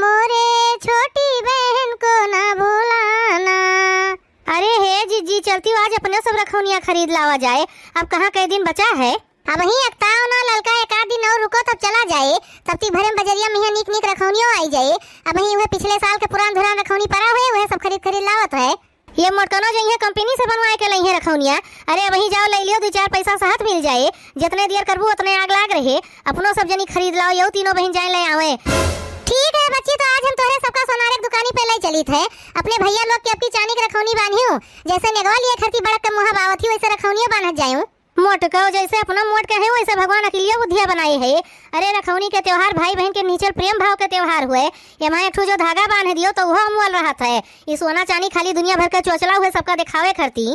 मोरे छोटी बहन को ना भूलाना। अरे हे जीजी चलती हूँ, आज अपने सब रखौनिया खरीद लावा जाए। अब कहाँ कई दिन बचा है। अब वही अक्ताओ ना ललका एक आध दिन और रुको तब चला जाए। तब तक भरे बजरिया में निक निक रखौनियों आई जाए। अब वही वह पिछले साल के पुरान धुरान रखौनी पड़ा हुए वह सब खरीद लावत है। ये मोटकनो जो है कंपनी से बनवाए के लई है रखौनिया। अरे वही जाओ ले लियो, 2-4 पैसा साथ मिल जाए। जितने देर करबू उतने आग लाग रहे। अपनो सब जनी खरीद लाओ, यो तीनों बहन जाए ले आवे। ठीक है बच्ची, तो आज हम तोहरे सबका सोनारे की दुकानी पे ले चली थे। अपने भैया लोग के अपनी चांदी की रखौनी बांधी हूँ। जैसे नेगवा लिए खरती बड़क के मुहा बावत ही वैसे रखौनिया बांधत जाऊँ। मोटको जैसे अपना मोट के है वैसे भगवान अकेलिया बुद्धिया बनाई है। अरे रखौनी के त्योहार भाई बहन के नीचे प्रेम भाव के त्योहार हुए। यहाँ एक जो धागा बांध दियो तो वह अमूल रहा है। ये सोना चांदी खाली दुनिया भर के चोचला हुए सबका दिखावे करती।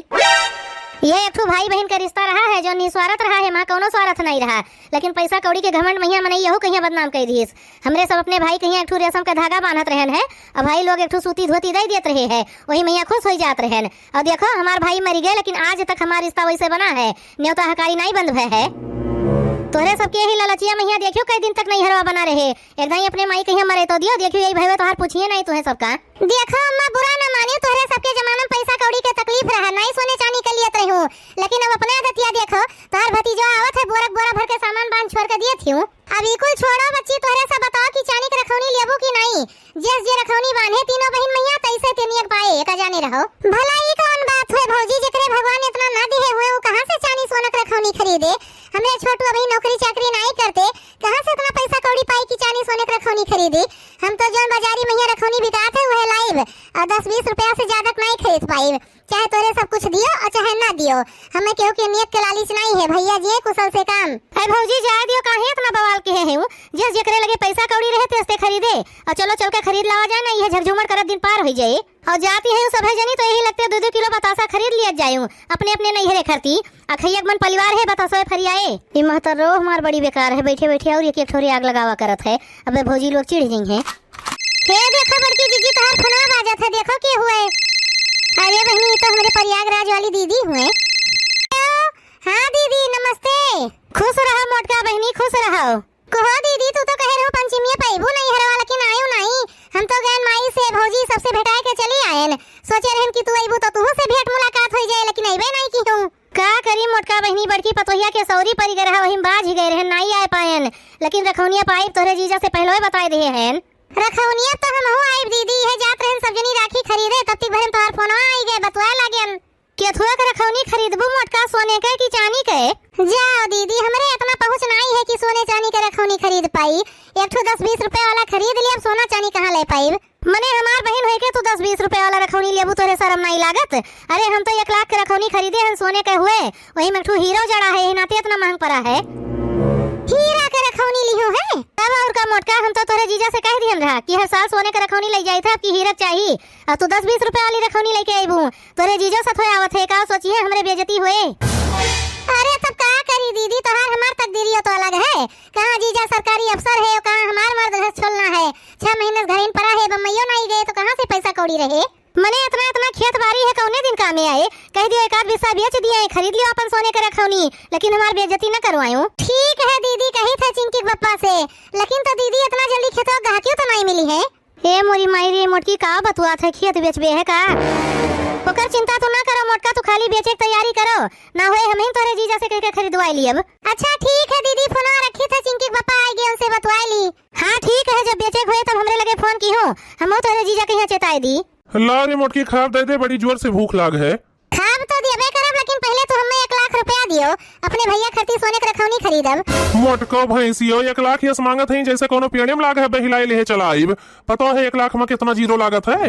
ये एक भाई बहन का रिश्ता रहा है जो निस्वार्थ रहा है। माँ कोनो स्वार्थ नहीं रहा। लेकिन पैसा कौड़ी के घमंड मैया मनई यहू कहीं बदनाम कर दीस। हमरे सब अपने भाई कहीं एक रेशम का धागा बांधत रहन है और भाई लोग एक सूती धोती दे देते रहे है। वही मैया खुश हो जात रहन। और देखो हमार भाई मर गए लेकिन आज तक हमारा रिश्ता वैसे बना है। न्योता हकारी नहीं बंद भय है। तोहरे सबके यही लालचिया मैया देखियो कई दिन तक नहीं हरवा बना रहे। एकदम अपने माई कहीं मरे तो दियो। देखियो यही भाई तोहार पूछिए नहीं तुम्हें सबका। देखो अम्मा बुरा न मानियो, तोहरे सबके जमाना में पैसा कौड़ी के तकलीफ रहा नहीं सोने चांदी के लिए रहूं। लेकिन अब अपने आदतिया देखो, तोहार भतीजो आवत है बोरा बोरा भर के सामान बांध छोड़ के दिए थी। अब ये कुल छोड़ो बच्ची, तोहरे सब बताओ कि चांदी की रखौनी लेबू की नहीं। जे रखौनी बांधे तीनों बहन मैया तैसे तेनियक पाए का जाने रहो। भला ये कौन बात है भौजी, जेकरे भगवान इतना ना दिए हुए वो कहां से चांदी सोना की रखौनी खरीदे। हमरे छोटू अभी नौकरी चाकरी नहीं करते, कहां से इतना पैसा कौड़ी पाई कि चांदी सोने की रखौनी खरीदे। हम तो जो बाजारी मैया रखौनी बिकाते वह लाइव 10-20 रुपया से ज्यादा नहीं खरीद पाई। चाहे तोरे सब कुछ दियो और चाहे ना दियो, हमें केहू के नियत के लालच नहीं है। भैया जी कुशल से काम है। भौजी जा दियो, काहे इतना बवाल के है। जिस जेकरे लगे पैसा कौड़ी रहे तेस्ते खरीदे और चलो चल के खरीद लावा जाए ना। ये झकझुमर करत दिन पार हो जाए। और जाती है सब है जनी तो यही लगते 2-2 किलो बतासा खरीद लिया जाऊं। अपने अपने नहीं हरे खरती अखैया मन परिवार है बतासो फरियाए। ये महतर रो हमार बड़ी बेकार है। बैठे बैठे और एक ठोरी आग लगावा करत है। अब भौजी लोग चिढ़ गई हैं। हे देखो बड़की जीजी तोहार फोनवा बाजत है, देखो के हुए। अरे बहनी तो हमारे प्रयागराज वाली दीदी हुए। हाँ दीदी नमस्ते। खुश रहो मोटका बहनी, खुश रहो। कहो दीदी तू तो कह रहो पंचमी पैबू नहीं हरवा, लेकिन आयो नहीं। हम तो गए माई से भौजी सबसे भेटाए के चली आयल। सोचे रहन कि तू आइबू तो तू से भेंट मुलाकात हो जाए, लेकिन अइबे नहीं की हूं। का करी मोटका बहनी, बड़की पतोहिया के सौरी परी गए रहा वही बाज ही गए रहन, नहीं आ पायन। लेकिन रखौनिया पाइप तोहरे जीजा से पहले बता दिए हैं। रखौनिया तो हम हो आइब दीदी है जात रहन सब जनी राखी खरीदे तब तक भरन तोहार फोनवा आई गए बतवा लागन। के थोड़ा के रखौनी खरीदबू मोटका सोने के कि चांदी के। जाओ दीदी हमरे इतना पहुंच नहीं है कि सोने चांदी के रखौनी खरीद पाई। एक ठो 10-20 रुपए वाला खरीद लिया, अब सोना चांदी कहां ले पाई। मने हमार बहन होए के तू 10-20 रुपए वाला रखौनी लेबू तोरे शर्म नहीं लागत। अरे हम तो 1 लाख के रखौनी खरीदे हैं सोने के हुए। वही में ठो हीरो जड़ा है, नाते इतना महंग पड़ा है। हीरा के रखौनी लियो है तब और का मोटका। हम तो तोरे जीजा से कह दिहन रहा कि हर साल सोने के रखौनी ले जाई था, अब की हीरा चाहिए। अब तू 10-20 रुपए वाली रखौनी लेके आईबू। तोरे जीजा से थोड़ा आवत है का सोचिए हमरे बेइज्जती हुए। अरे तब का करी दीदी, तोहार हमार तकदीरियो तो अलग है। कहां जीजा सरकारी अफसर है और कहां हमार मर्द घर छोलना है। 6 महीने घरिन पड़ा है, बम्मइयो नहीं गए तो कहां से पैसा कौड़ी रहे। मने इतना खेत बाड़ी है कौने दिन काम में आए। कह दियो 1 आध बिस्सा बेच दिए, खरीद लियो अपन सोने के रखौनी, लेकिन हमार बेइज्जती न करवायो। ठीक है दीदी कही था चिंकी पप्पा से, लेकिन तो दीदी इतना जल्दी खेतों गाहकियों तो नहीं मिली है। ए मोरी मायरी मोटकी का बतुआ था खेत बेचबे है का। ओकर चिंता तो ना करो मोटका, तू खाली बेचे की तैयारी करो। ना होए हम ही तोरे जीजा से कह के खरीदवाई लियब। अच्छा ठीक है दीदी, फोन रखी था चिंकी पप्पा आ गए उनसे बतवाई ली। हां ठीक है, जब बेचे होए तब हमरे लगे फोन की हो। हम तोरे जीजा के यहां चेताई दी। ला रे मोटकी खाब दे दे, बड़ी जोर से भूख लाग है। खाब तो देबे करब, लेकिन पहले तो हमें 1 लाख रुपया दियो, अपने भैया खरती सोने के रखौनी खरीदब। मोटको भैंसियो 1 लाख यस मांगत है जैसे कोनो पेड़ेम लाग है बहिलाई ले चलाइब। पता है 1 लाख में कितना जीरो लागत है।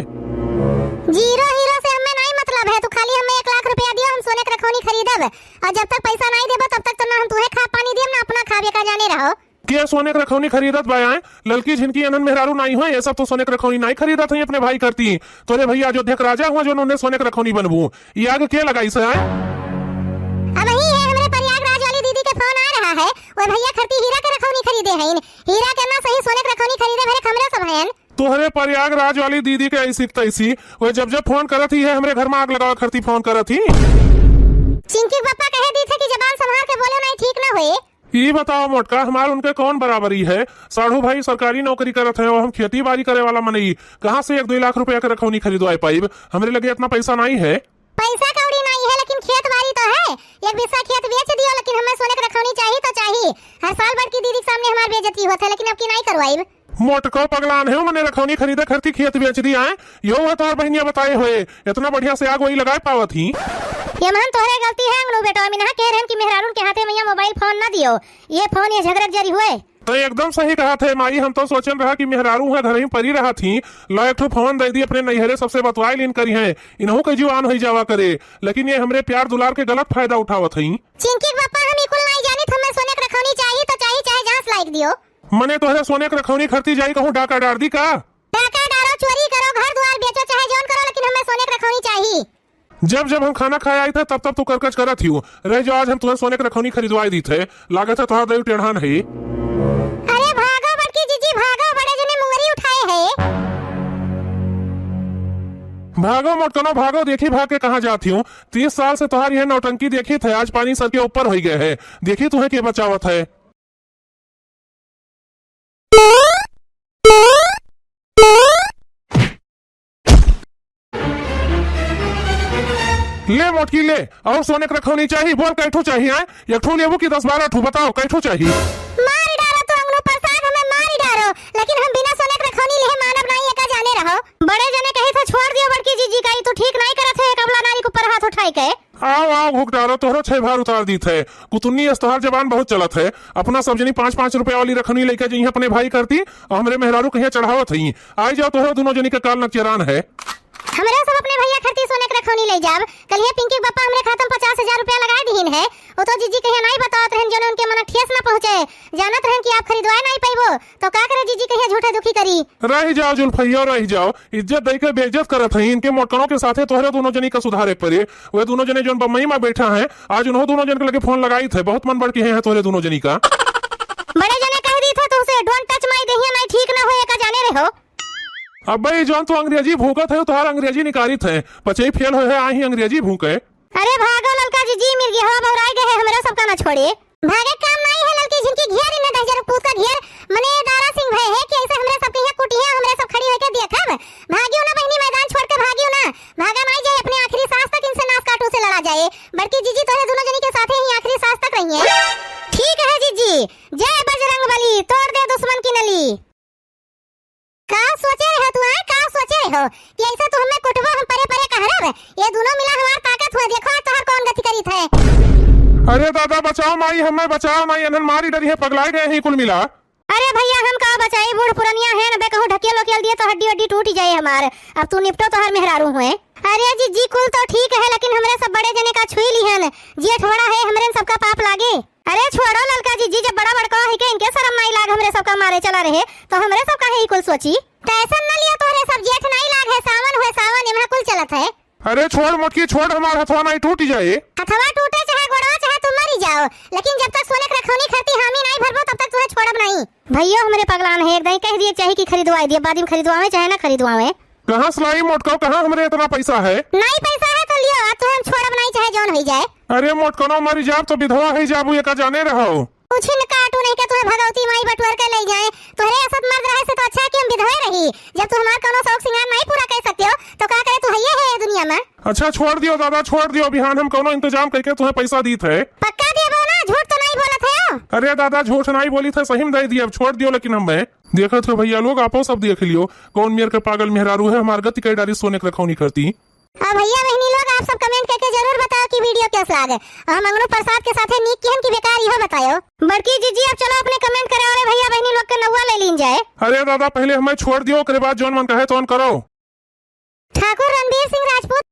जीरो हीरो से हमें नहीं मतलब है, तू खाली हमें 1 लाख रुपया दियो, हम सोने के रखौनी खरीदब। और जब तक पैसा नहीं देबो तब तक तो ना हम तुहे खा पानी दियम ना अपना खाबे का जाने रहो। क्या सोने के रखौनी खरीदत बायां ललकी झिनकी अनन मेहरारू नहीं हुए, ये सब तो सोने के रखौनी नहीं खरीदत है अपने भाई करती। तोरे भैया अयोध्या के राजा हुआ जो उन्होंने सोने के रखौनी बनबू। ये आग के लगाई से है। अब वही है हमरे प्रयागराज वाली दीदी के फोन आ रहा है, वो भैया खरती हीरा के रखौनी खरीदे हैं। हीरा के ना सही सोने के रखौनी खरीदे भरे हमरे सब हैं। तोहरे प्रयागराज वाली दीदी के ऐसी तैसी वो जब फोन करत ही है हमरे घर में आग लगावा खरती फोन करत ही। चिंकी पापा कहे दी थे कि जबान संभाल के बोले नहीं ठीक ना हुए। ये बताओ मोटका, हमार उनके कौन बराबरी है? साढ़ू भाई सरकारी नौकरी करत है और हम खेती बाड़ी करे वाला मनई, कहाँ से 1-2 लाख रुपया के रखौनी खरीदवाए पाइब? हमरे लगे इतना पैसा नहीं है। पैसा कौड़ी नहीं है, लेकिन खेत बाड़ी तो है। 1 बिस्सा खेत बेच दियो, लेकिन हमें सोने के रखौनी चाहिए तो चाहिए। हर साल बड़की दीदी के सामने हमार बेइज्जती होत है, लेकिन अब की नहीं करवाइब। मोटको पगलान है, मैंने रखौनी खरीदे खरती खेत बेच दिया है। यो है तोहर बहनिया बताए हुए, इतना बढ़िया से आग वही लगाए पावत ही। ये मान तोहरे गलती है अंगनो बेटा, मिनहा कह रहन कि मेहरारून के हाथे में ये मोबाइल फोन ना दियो। ये फोन ये झगड़क जरी हुए तो एकदम सही कहा थे माई, हम तो सोचन रहा कि मेहरारू है घर ही परी रहा थी, लो एक ठो फोन दे दी अपने नैहरे सबसे बतवाई लीन करी है, इन्हों के जुआन हो जावा करे, लेकिन ये हमरे प्यार दुलार के गलत फायदा उठावत हई। चिंकी के पापा हम इकुल नहीं जानी, हमें सोने के रखौनी चाहिए तो चाहिए, चाहे जांच लाइक दियो। मने तोहरे सोने के रखौनी खरती जाई कहूं डाका डार दी का? डाका डारो, चोरी करो, घर द्वार बेचो, चाहे जौन करो, लेकिन हमें सोने के रखौनी चाहिए। जब जब हम खाना खाए आई थे तब तब तू करकच करत थी रह जो आज हम तुम्हें सोने के रखौनी खरीदवाई दी थे, लागत है तुम्हारा देव टेढ़ान है। अरे भागो बड़की जीजी भागो, बड़े जने मुंगरी उठाए है। भागो मोटकनो भागो, देखी भाग के कहाँ जाती हूँ? 30 साल से तुम्हारी यह नौटंकी देखी थे, आज पानी सर के ऊपर हो गए है। देखी तुम्हें के बचावत है। ले मोटकी ले, और सोने के रखौनी चाहिए, बोल कैठू चाहिए? एक ठू लेबू की 10-12 ठू, बताओ कैठू चाहिए? मार डारो तो अंगनो प्रसाद, हमें मार डारो, लेकिन हम बिना सोने के रखौनी ले मानव नहीं, एका जाने रहो। बड़े जने कहे थे छोड़ दियो बड़की जीजी का, तू ठीक नहीं करत है, कबला नारी के ऊपर हाथ उठाई के। आओ आओ घुक डारो, तोहरो 6 भार उतार दी थे। कुतुन्नी अस्तहार जबान बहुत चलत है, अपना सब जनी 5-5 रुपया वाली रखनी लेके जइहे अपने भाई करती, और हमरे मेहरारू कहीं चढ़ावत हई। आई जाओ, तोहरो दोनों जनी का काल नचरान है। हमरे सब अपने भैया खरती सोने के रखौनी ले जाब। कल ये पिंकी पापा हमरे खाते में 50,000 रुपया लगा दीन है। वो तो जीजी कहिया नहीं बतावत रहन, जने उनके मन ठेस ना पहुंचे, जानत रहन कि आप खरीदवाए नहीं पाइबो, तो का करे जीजी कहिया झूठा दुखी करी। रह जाओ जुल्फैया, रह जाओ, इज्जत दे के बेइज्जत करत हई। इनके मोटकनों के साथे तोहरे दोनों जनी का सुधारे पड़े। वे दोनों जने जोन बम्बई में बैठा है, आज उन्होंने दोनों जन के लगे फोन लगाई थे, बहुत मन बढ़ के हैं तोहरे दोनों जनी का। बड़े जने कह दी थे तो उसे डोंट टच माय देहिया नहीं, ठीक ना होए का जाने रहो। अब भाई जोन तो अंग्रेजी भूकत है, तुम्हारा अंग्रेजी निकारित है, पचे फेल हो है आई अंग्रेजी भूके। अरे भागो ललका जीजी, मिर्गी हवा बहराई गए है, हमरा सबका ना छोड़े। भागे काम नहीं है ललकी, जिनकी घेर इन 10,000 पूत का घेर मने दारा सिंह भय है कि ऐसे हमरे सब के यहाँ कुटिया हमरे सब खड़ी होके देखब। भागियो ना बहनी, मैदान छोड़ के भागियो ना, भागा नहीं जाए, अपने आखिरी सांस तक इनसे नास काटू से लड़ा जाए। बड़की जीजी तो दोनों जनी के साथ ही आखिरी सांस तक रहिए। ठीक है जीजी, जय बजरंगबली, तोड़ दे दुश्मन की नली। का सोचे हो तू? का सोचे हो कि ऐसा तो हमें कुटवा हम परे परे कहरब? ये दोनों मिला हमार ताकत हुआ, देखो तोहर कौन गति करी थे। अरे दादा बचाओ माई, हमें बचाओ माई, अनन मारी डरी है, पगलाए गए हैं कुल मिला। अरे भैया हम का बचाई, बूढ़ पुरनिया है न, बे कहूं ढकेल उकेल दिए तो हड्डी हड्डी टूट जाए हमार। अब तू निपटो तो हर मेहरारू हुए। अरे जी कुल तो ठीक है, लेकिन हमरे सब बड़े जने का छुई लिहन, जेठ बड़ा है, हमरे सबका पाप लागे। अरे छोड़ो ललका जी, जब बड़ा बड़का है के इनके शर्म नहीं लाग, हमरे सबका मारे चला रहे तो हमरे सबका है कुल सोची। टेंशन न लियो, तोहरे सब जेठ नहीं लाग है, सावन हुए सावन इमहा कुल चलत है। अरे छोड़ मोटकी छोड़, हमारा हथवा नहीं टूट जाए। हथवा टूटे चाहे गोड़वा चाहे तुम मरी जाओ, लेकिन जब तक सोने के रखौनी खरती हामी नहीं भरबो तब तक तुम्हें छोड़ब नहीं। भैया हमरे पगलान है, एकदम कह दिए चाहे कि खरीदवाई दिए, बाद में खरीदवावे चाहे ना खरीदवावे। कहाँ सलाई मोटको, कहाँ हमरे इतना पैसा है? नहीं पैसा है तो लियो, तो हम छोड़ब नहीं चाहे जौन हो जाए। अरे मोटकनो मरी जाब तो विधवा है जाबू, ये का जाने रहो। कुछ न काटू नहीं के तुम्हें भगवती माई बटवर के ले जाए, तोहरे असत मर्द रहे से तो अच्छा है कि हम विधवा रही। जब तू हमार कोनो शौक सिंगार नहीं पूरा कर सकते हो तो का करे, तू हइये है दुनिया में। अच्छा छोड़ दियो दादा, छोड़ दियो, बिहान हम कोनो इंतजाम करके तुम्हें पैसा दी थे। पक्का देबो ना, झूठ तो नहीं बोलत है? अरे दादा झूठ नहीं बोली थे, सही में दे दिया, अब छोड़ दियो। लेकिन हम देखो थे भैया लोग, आपो सब देख लियो कौन मेयर के पागल मेहरारू है, हमार गति कई डारी सोने के रखौनी करती। अब भैया बहनी लोग आप सब कमेंट करके जरूर बताओ कि वीडियो कैसा लगे। हम अंगनू प्रसाद के साथ नीक किहन की बेकार यह बताओ। बड़की जीजी अब चलो अपने कमेंट करे वाले भैया बहनी लोग के नौवा ले लीन जाए। अरे दादा पहले हमें छोड़ दियो, उसके बाद जौन मन कहे तो करो। ठाकुर रणबीर सिंह राजपूत